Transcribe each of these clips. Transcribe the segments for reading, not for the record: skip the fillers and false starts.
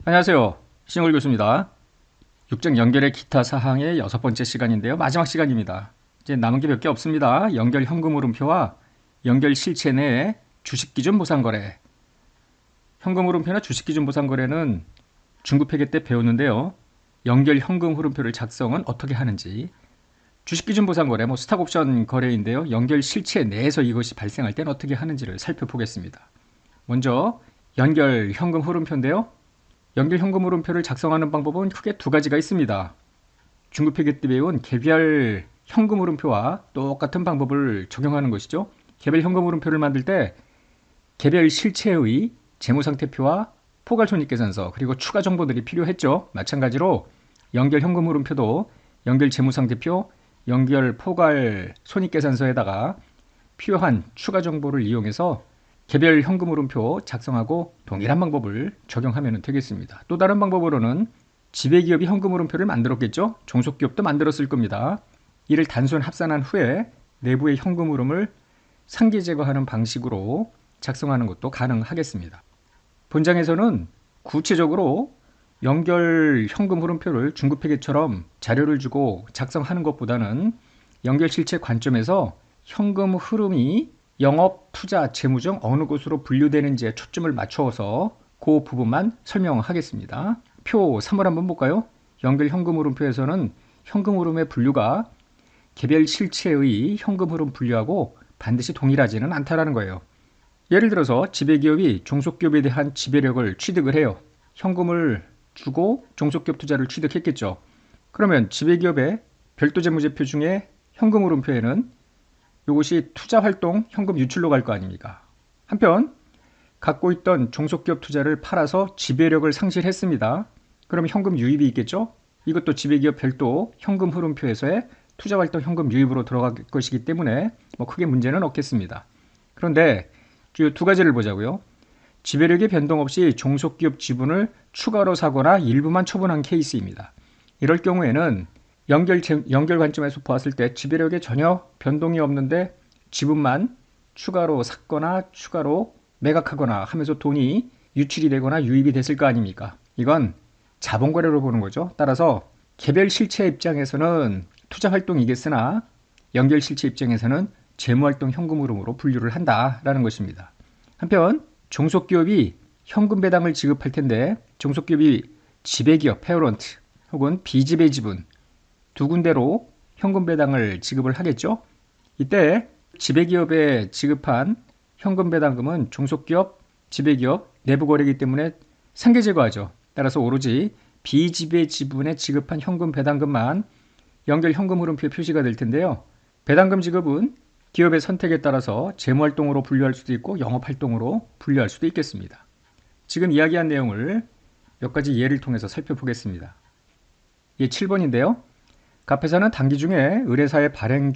안녕하세요. 신용글 교수입니다. 육정 연결의 기타 사항의 6번째 시간인데요. 마지막 시간입니다. 이제 남은 게 몇 개 없습니다. 연결 현금 흐름표와 연결 실체 내의 주식기준 보상거래. 현금 흐름표나 주식기준 보상거래는 중급회계 때 배웠는데요. 연결 현금 흐름표를 작성은 어떻게 하는지. 주식기준 보상거래, 스탁옵션 거래인데요. 연결 실체 내에서 이것이 발생할 때는 어떻게 하는지를 살펴보겠습니다. 먼저 연결 현금 흐름표인데요. 연결 현금 흐름표를 작성하는 방법은 크게 두 가지가 있습니다. 중급회계 때 배운 개별 현금 흐름표와 똑같은 방법을 적용하는 것이죠. 개별 현금 흐름표를 만들 때 개별 실체의 재무상태표와 포괄손익계산서 그리고 추가 정보들이 필요했죠. 마찬가지로 연결 현금 흐름표도 연결 재무상태표, 연결 포괄 손익계산서에다가 필요한 추가 정보를 이용해서 개별 현금 흐름표 작성하고 동일한 방법을 적용하면 되겠습니다. 또 다른 방법으로는 지배기업이 현금 흐름표를 만들었겠죠. 종속기업도 만들었을 겁니다. 이를 단순 합산한 후에 내부의 현금 흐름을 상기 제거하는 방식으로 작성하는 것도 가능하겠습니다. 본장에서는 구체적으로 연결 현금 흐름표를 중급회계처럼 자료를 주고 작성하는 것보다는 연결 실체 관점에서 현금 흐름이 영업, 투자, 재무 중 어느 곳으로 분류되는지에 초점을 맞춰서 그 부분만 설명하겠습니다. 표 3을 한번 볼까요? 연결 현금 흐름표에서는 현금 흐름의 분류가 개별 실체의 현금 흐름 분류하고 반드시 동일하지는 않다는 거예요. 예를 들어서 지배기업이 종속기업에 대한 지배력을 취득을 해요. 현금을 주고 종속기업 투자를 취득했겠죠. 그러면 지배기업의 별도 재무제표 중에 현금 흐름표에는 이것이 투자활동 현금 유출로 갈 거 아닙니까? 한편 갖고 있던 종속기업 투자를 팔아서 지배력을 상실했습니다. 그럼 현금 유입이 있겠죠? 이것도 지배기업 별도 현금 흐름표에서의 투자활동 현금 유입으로 들어갈 것이기 때문에 크게 문제는 없겠습니다. 그런데 주요 두 가지를 보자고요. 지배력의 변동 없이 종속기업 지분을 추가로 사거나 일부만 처분한 케이스입니다. 이럴 경우에는 연결 관점에서 보았을 때 지배력에 전혀 변동이 없는데 지분만 추가로 샀거나 추가로 매각하거나 하면서 돈이 유출이 되거나 유입이 됐을 거 아닙니까? 이건 자본거래로 보는 거죠. 따라서 개별 실체 입장에서는 투자활동이겠으나 연결 실체 입장에서는 재무활동 현금 흐름으로 분류를 한다라는 것입니다. 한편 종속기업이 현금 배당을 지급할 텐데 종속기업이 지배기업 페어런트 혹은 비지배 지분 두 군데로 현금 배당을 지급을 하겠죠. 이때 지배기업에 지급한 현금 배당금은 종속기업, 지배기업 내부 거래이기 때문에 상계 제거하죠. 따라서 오로지 비지배 지분에 지급한 현금 배당금만 연결 현금 흐름표 표시가 될 텐데요. 배당금 지급은 기업의 선택에 따라서 재무활동으로 분류할 수도 있고 영업활동으로 분류할 수도 있겠습니다. 지금 이야기한 내용을 몇 가지 예를 통해서 살펴보겠습니다. 예 7번인데요. 갑회사는 단기 중에 의뢰사의 발행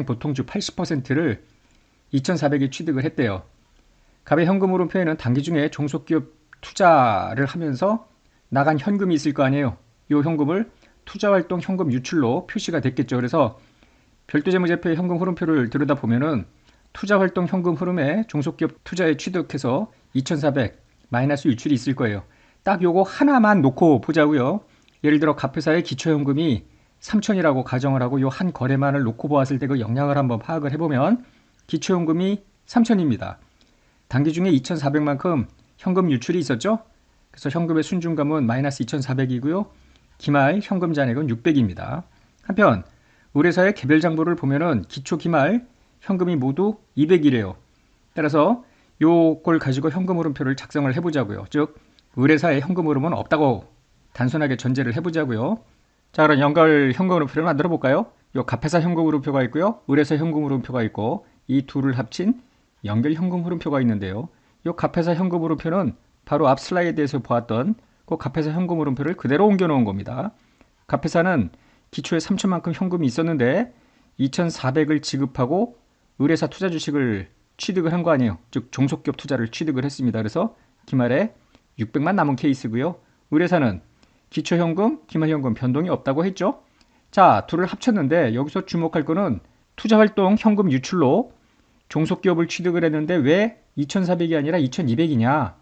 보통주 80%를 2,400이 취득을 했대요. 갑의 현금 흐름표에는 단기 중에 종속기업 투자를 하면서 나간 현금이 있을 거 아니에요. 이 현금을 투자활동 현금 유출로 표시가 됐겠죠. 그래서 별도재무제표의 현금 흐름표를 들여다보면은 투자활동 현금 흐름에 종속기업 투자에 취득해서 2,400 마이너스 유출이 있을 거예요. 딱 요거 하나만 놓고 보자고요. 예를 들어 갑회사의 기초현금이 3,000이라고 가정을 하고 요 한 거래만을 놓고 보았을 때 그 영향을 한번 파악을 해보면 기초현금이 3,000입니다. 단기 중에 2,400만큼 현금 유출이 있었죠. 그래서 현금의 순준감은 마이너스 2,400이고요. 기말 현금 잔액은 600입니다. 한편 의뢰사의 개별 장부를 보면은 기초 기말 현금이 모두 200이래요. 따라서 요걸 가지고 현금 흐름표를 작성을 해보자고요. 즉 의뢰사의 현금 흐름은 없다고 단순하게 전제를 해보자고요. 자, 그럼 연결 현금 흐름표를 만들어 볼까요? 요 갑회사 현금 흐름표가 있고요. 의뢰사 현금 흐름표가 있고 이 둘을 합친 연결 현금 흐름표가 있는데요. 요 갑회사 현금 흐름표는 바로 앞 슬라이드에서 보았던 그 갑회사 현금 흐름표를 그대로 옮겨 놓은 겁니다. 갑회사는 기초에 3천만큼 현금이 있었는데 2,400을 지급하고 의뢰사 투자 주식을 취득을 한 거 아니에요. 즉 종속기업 투자를 취득을 했습니다. 그래서 기말에 600만 남은 케이스고요. 의뢰사는 기초현금, 기말현금 변동이 없다고 했죠. 자, 둘을 합쳤는데 여기서 주목할 거는 투자활동 현금 유출로 종속기업을 취득을 했는데 왜 2,400이 아니라 2,200이냐?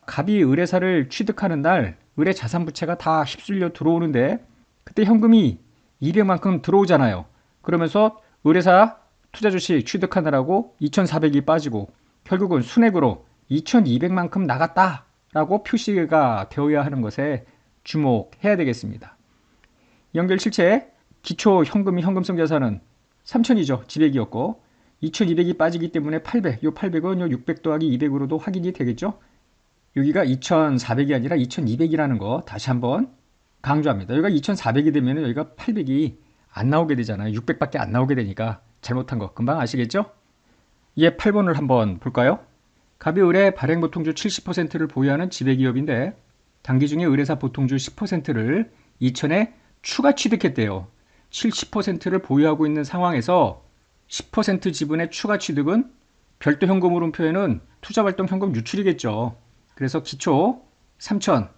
갑이 의뢰사를 취득하는 날 의뢰 자산부채가 다 휩쓸려 들어오는데 그때 현금이 200만큼 들어오잖아요. 그러면서 의뢰사 투자 주식 취득하느라고 2,400이 빠지고 결국은 순액으로 2,200만큼 나갔다라고 표시가 되어야 하는 것에 주목해야 되겠습니다. 연결 실체 기초 현금이 현금성 자산은 3,000이죠. 지백이었고 2,200이 빠지기 때문에 800. 요 800은 요 600 더하기 200으로도 확인이 되겠죠. 여기가 2,400이 아니라 2,200이라는 거 다시 한번 강조합니다. 여기가 2,400이 되면 여기가 800이 안 나오게 되잖아요. 600밖에 안 나오게 되니까 잘못한 거 금방 아시겠죠? 예, 8번을 한번 볼까요? 갑이 의뢰 발행 보통주 70%를 보유하는 지배기업인데 당기 중에 의뢰사 보통주 10%를 2천에 추가 취득했대요. 70%를 보유하고 있는 상황에서 10% 지분의 추가 취득은 별도 현금 흐름표에는 투자활동 현금 유출이겠죠. 그래서 기초 3천,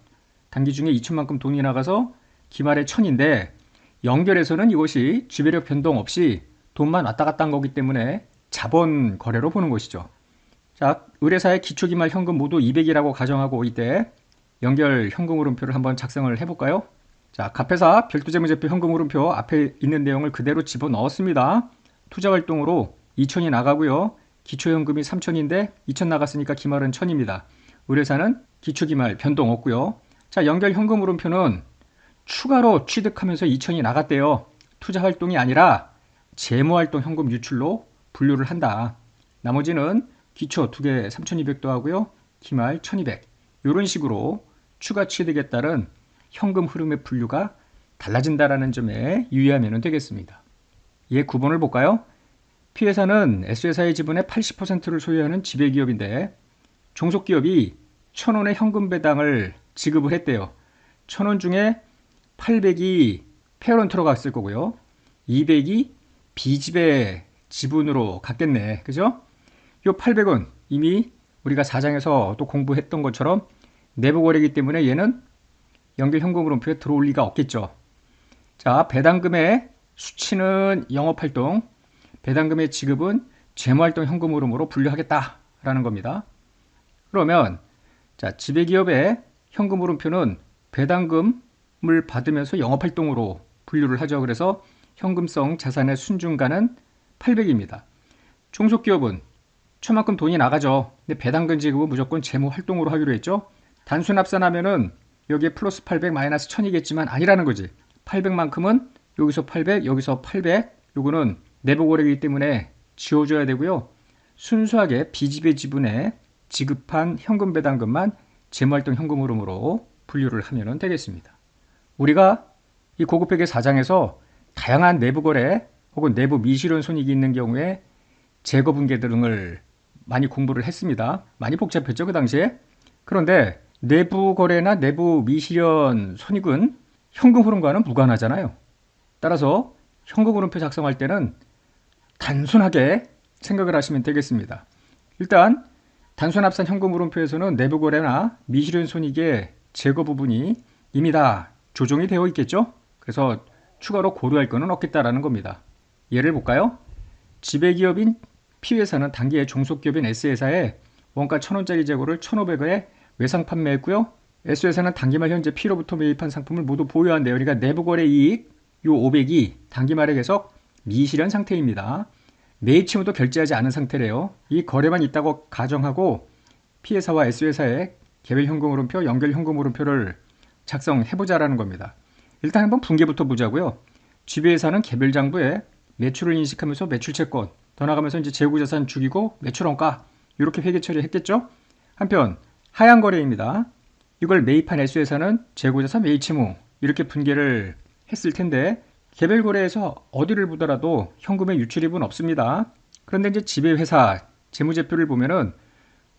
단기 중에 2천만큼 돈이 나가서 기말에 1,000인데 연결에서는 이것이 지배력 변동 없이 돈만 왔다 갔다 한 거기 때문에 자본 거래로 보는 것이죠. 자, 의뢰사의 기초 기말 현금 모두 200이라고 가정하고 이때 연결 현금 흐름표를 한번 작성을 해볼까요? 자, 갑회사 별도재무제표 현금 흐름표 앞에 있는 내용을 그대로 집어넣었습니다. 투자활동으로 2천이 나가고요. 기초현금이 3천인데 2천 나갔으니까 기말은 1,000입니다. 의뢰사는 기초기말 변동 없고요. 자, 연결 현금 흐름표는 추가로 취득하면서 2천이 나갔대요. 투자활동이 아니라 재무활동 현금 유출로 분류를 한다. 나머지는 기초 2개 3,200도 하고요. 기말 1,200. 이런 식으로 추가 취득에 따른 현금 흐름의 분류가 달라진다는 점에 유의하면 되겠습니다. 예, 9번을 볼까요? P회사는 S회사의 지분의 80%를 소유하는 지배기업인데 종속기업이 1,000원의 현금 배당을 지급을 했대요. 1,000원 중에 800이 페어런트로 갔을 거고요. 200이 B집의 지분으로 갔겠네. 그죠? 요 800원 이미 우리가 4장에서 또 공부했던 것처럼 내부 거래이기 때문에 얘는 연결 현금 흐름표에 들어올 리가 없겠죠. 자, 배당금의 수치는 영업활동, 배당금의 지급은 재무활동 현금 흐름으로 분류하겠다라는 겁니다. 그러면 자, 지배기업의 현금 흐름표는 배당금을 받으면서 영업활동으로 분류를 하죠. 그래서 현금성 자산의 순준가는 800입니다. 종속기업은 초만큼 돈이 나가죠. 근데 배당금 지급은 무조건 재무활동으로 하기로 했죠. 단순 합산하면은 여기에 플러스 800 마이너스 1000이겠지만 아니라는 거지. 800만큼은 여기서 800, 여기서 800. 요거는 내부 거래이기 때문에 지워줘야 되고요. 순수하게 B집의 지분에 지급한 현금 배당금만 재무활동 현금 흐름으로 분류를 하면 되겠습니다. 우리가 이 고급회계 4장에서 다양한 내부 거래 혹은 내부 미실현 손익이 있는 경우에 재거 분계 등을 많이 공부를 했습니다. 많이 복잡했죠, 그 당시에. 그런데 내부 거래나 내부 미실현 손익은 현금 흐름과는 무관하잖아요. 따라서 현금 흐름표 작성할 때는 단순하게 생각을 하시면 되겠습니다. 일단 단순 합산 현금 흐름표에서는 내부 거래나 미실현 손익의 제거 부분이 이미 다 조정이 되어 있겠죠. 그래서 추가로 고려할 것은 없겠다라는 겁니다. 예를 볼까요? 지배기업인 P회사는 단기에 종속기업인 S회사에 원가 1,000원짜리 재고를 1,500원에 외상 판매했고요. S회사는 단기말 현재 P로부터 매입한 상품을 모두 보유한대요. 그러니까 내부거래 이익 요 500이 단기말에 계속 미실현 상태입니다. 매입 채무도 결제하지 않은 상태래요. 이 거래만 있다고 가정하고 P회사와 S회사의 개별 현금 흐름표, 연결 현금 흐름표를 작성해보자라는 겁니다. 일단 한번 분계부터 보자고요. 지배회사는 개별 장부에 매출을 인식하면서 매출채권, 더 나가면서 이제 재고자산 죽이고 매출원가 이렇게 회계 처리했겠죠. 한편 하향 거래입니다. 이걸 매입한 S회사는 재고자산 매입채무 이렇게 분계를 했을 텐데 개별 거래에서 어디를 보더라도 현금의 유출입은 없습니다. 그런데 이제 지배회사 재무제표를 보면은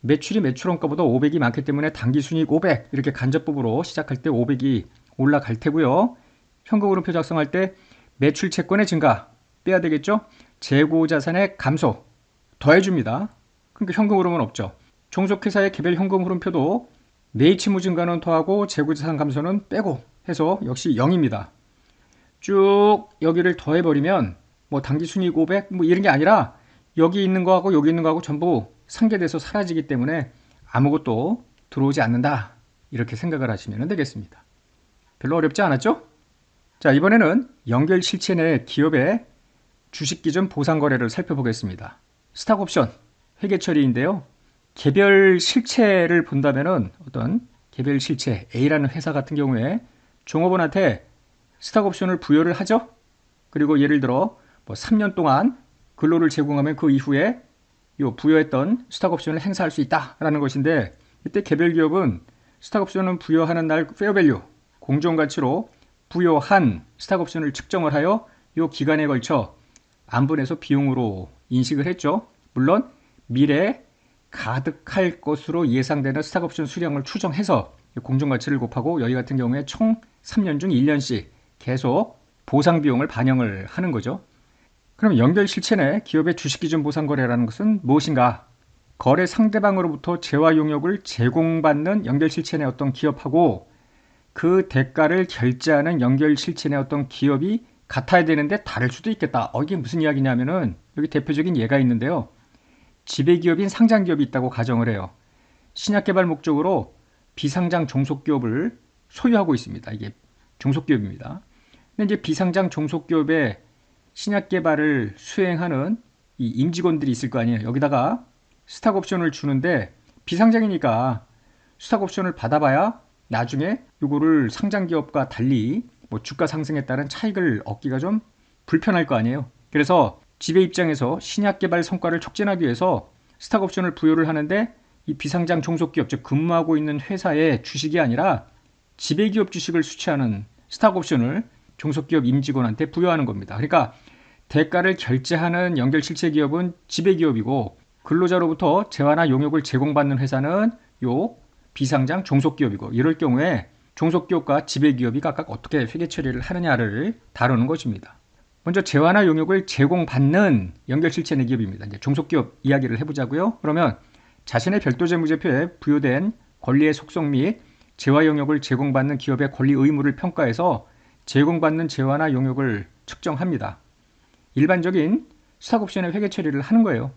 매출이 매출원가보다 500이 많기 때문에 당기순이익 500 이렇게 간접부으로 시작할 때 500이 올라갈 테고요. 현금 흐름표 작성할 때 매출 채권의 증가 빼야 되겠죠. 재고자산의 감소 더해줍니다. 그러니까 현금 흐름은 없죠. 종속회사의 개별 현금 흐름표도 매입채무 증가는 더하고 재고자산 감소는 빼고 해서 역시 0입니다. 쭉 여기를 더해버리면 뭐 당기순이익 500 뭐 이런 게 아니라 여기 있는 거하고 여기 있는 거하고 전부 상계돼서 사라지기 때문에 아무것도 들어오지 않는다. 이렇게 생각을 하시면 되겠습니다. 별로 어렵지 않았죠? 자, 이번에는 연결 실체 내 기업의 주식 기준 보상 거래를 살펴보겠습니다. 스탁옵션 회계 처리인데요. 개별 실체를 본다면은 어떤 개별 실체 A라는 회사 같은 경우에 종업원한테 스탁옵션을 부여를 하죠. 그리고 예를 들어 뭐 3년 동안 근로를 제공하면 그 이후에 요 부여했던 스탁옵션을 행사할 수 있다라는 것인데, 이때 개별 기업은 스탁옵션을 부여하는 날 페어밸류 공정가치로 부여한 스탁옵션을 측정을 하여 요 기간에 걸쳐 안분해서 비용으로 인식을 했죠. 물론 미래에 가득할 것으로 예상되는 스탁옵션 수량을 추정해서 공정가치를 곱하고 여기 같은 경우에 총 3년 중 1년씩 계속 보상 비용을 반영을 하는 거죠. 그럼 연결 실체 내 기업의 주식기준 보상 거래라는 것은 무엇인가? 거래 상대방으로부터 재화 용역을 제공받는 연결 실체 내 어떤 기업하고 그 대가를 결제하는 연결 실체 내 어떤 기업이 같아야 되는데 다를 수도 있겠다. 이게 무슨 이야기냐면은 여기 대표적인 예가 있는데요. 지배기업인 상장기업이 있다고 가정을 해요. 신약개발 목적으로 비상장 종속기업을 소유하고 있습니다. 이게 종속기업입니다. 근데 이제 비상장 종속기업의 신약개발을 수행하는 이 임직원들이 있을 거 아니에요. 여기다가 스탁옵션을 주는데 비상장이니까 스탁옵션을 받아봐야 나중에 이거를 상장기업과 달리 뭐 주가 상승에 따른 차익을 얻기가 좀 불편할 거 아니에요. 그래서 지배 입장에서 신약개발 성과를 촉진하기 위해서 스탁옵션을 부여를 하는데 이 비상장 종속기업, 즉 근무하고 있는 회사의 주식이 아니라 지배기업 주식을 수취하는 스탁옵션을 종속기업 임직원한테 부여하는 겁니다. 그러니까 대가를 결제하는 연결실체 기업은 지배기업이고 근로자로부터 재화나 용역을 제공받는 회사는 요 비상장 종속기업이고, 이럴 경우에 종속기업과 지배기업이 각각 어떻게 회계 처리를 하느냐를 다루는 것입니다. 먼저 재화나 용역을 제공받는 연결실체 내 기업입니다. 이제 종속기업 이야기를 해보자고요. 그러면 자신의 별도 재무제표에 부여된 권리의 속성 및 재화 용역을 제공받는 기업의 권리 의무를 평가해서 제공받는 재화나 용역을 측정합니다. 일반적인 스탁옵션의 회계 처리를 하는 거예요.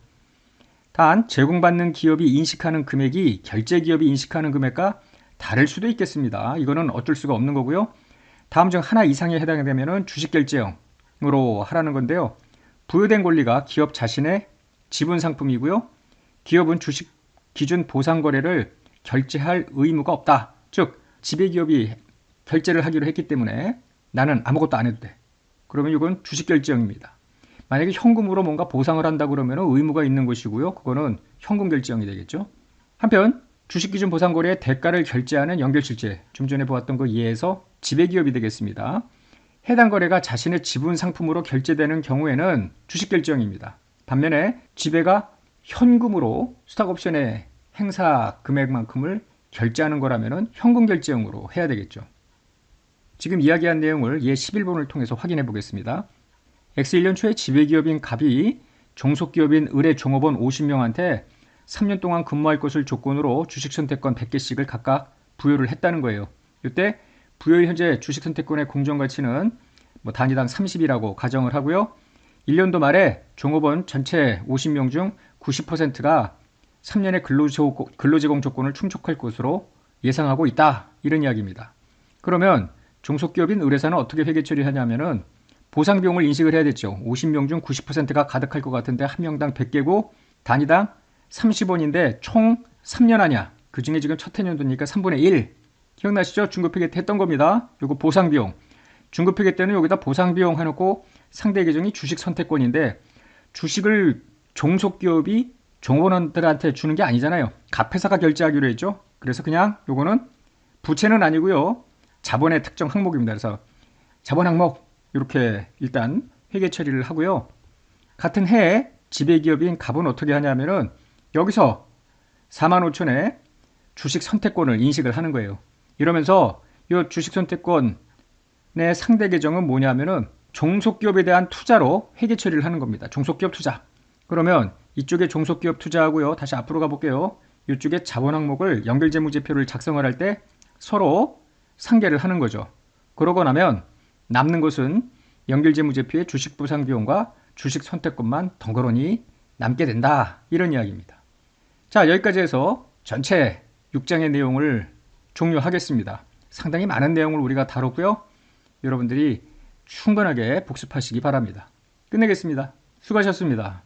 단 제공받는 기업이 인식하는 금액이 결제 기업이 인식하는 금액과 다를 수도 있겠습니다. 이거는 어쩔 수가 없는 거고요. 다음 중 하나 이상에 해당되면 주식결제형으로 하라는 건데요. 부여된 권리가 기업 자신의 지분 상품이고요. 기업은 주식 기준 보상 거래를 결제할 의무가 없다. 즉 지배기업이 결제를 하기로 했기 때문에 나는 아무것도 안 해도 돼. 그러면 이건 주식결제형입니다. 만약에 현금으로 뭔가 보상을 한다 그러면 의무가 있는 것이고요. 그거는 현금 결제형이 되겠죠. 한편 주식기준 보상거래의 대가를 결제하는 연결실체, 좀 전에 보았던 그 예에서 지배기업이 되겠습니다. 해당 거래가 자신의 지분 상품으로 결제되는 경우에는 주식결제형입니다. 반면에 지배가 현금으로 스탁옵션의 행사 금액만큼을 결제하는 거라면 현금 결제형으로 해야 되겠죠. 지금 이야기한 내용을 예 11번을 통해서 확인해 보겠습니다. X1년 초에 지배기업인 갑이 종속기업인 을의 종업원 50명한테 3년 동안 근무할 것을 조건으로 주식선택권 100개씩을 각각 부여를 했다는 거예요. 이때 부여의 현재 주식선택권의 공정가치는 단위당 30이라고 가정을 하고요. 1년도 말에 종업원 전체 50명 중 90%가 3년의 근로제공 조건을 충족할 것으로 예상하고 있다. 이런 이야기입니다. 그러면 종속기업인 을회사는 어떻게 회계 처리하냐면은 보상비용을 인식을 해야 됐죠. 50명 중 90%가 가득할 것 같은데 한 명당 100개고 단위당 30원인데 총 3년 하냐. 그 중에 지금 첫 해년도니까 3분의 1. 기억나시죠? 중급회계 때 했던 겁니다. 요거 보상비용. 중급회계 때는 여기다 보상비용 해놓고 상대 계정이 주식선택권인데 주식을 종속기업이 종업원들한테 주는 게 아니잖아요. 갑회사가 결제하기로 했죠. 그래서 그냥 요거는 부채는 아니고요. 자본의 특정 항목입니다. 그래서 자본 항목 이렇게 일단 회계 처리를 하고요. 같은 해에 지배기업인 갑은 어떻게 하냐면은 여기서 45,000에 주식 선택권을 인식을 하는 거예요. 이러면서 이 주식 선택권의 상대 계정은 뭐냐면은 종속기업에 대한 투자로 회계 처리를 하는 겁니다. 종속기업 투자. 그러면 이쪽에 종속기업 투자하고요. 다시 앞으로 가볼게요. 이쪽에 자본 항목을 연결재무제표를 작성을 할 때 서로 상계를 하는 거죠. 그러고 나면 남는 것은 연결재무제표의 주식보상비용과 주식선택권만 덩그러니 남게 된다. 이런 이야기입니다. 자, 여기까지 해서 전체 6장의 내용을 종료하겠습니다. 상당히 많은 내용을 우리가 다뤘고요. 여러분들이 충분하게 복습하시기 바랍니다. 끝내겠습니다. 수고하셨습니다.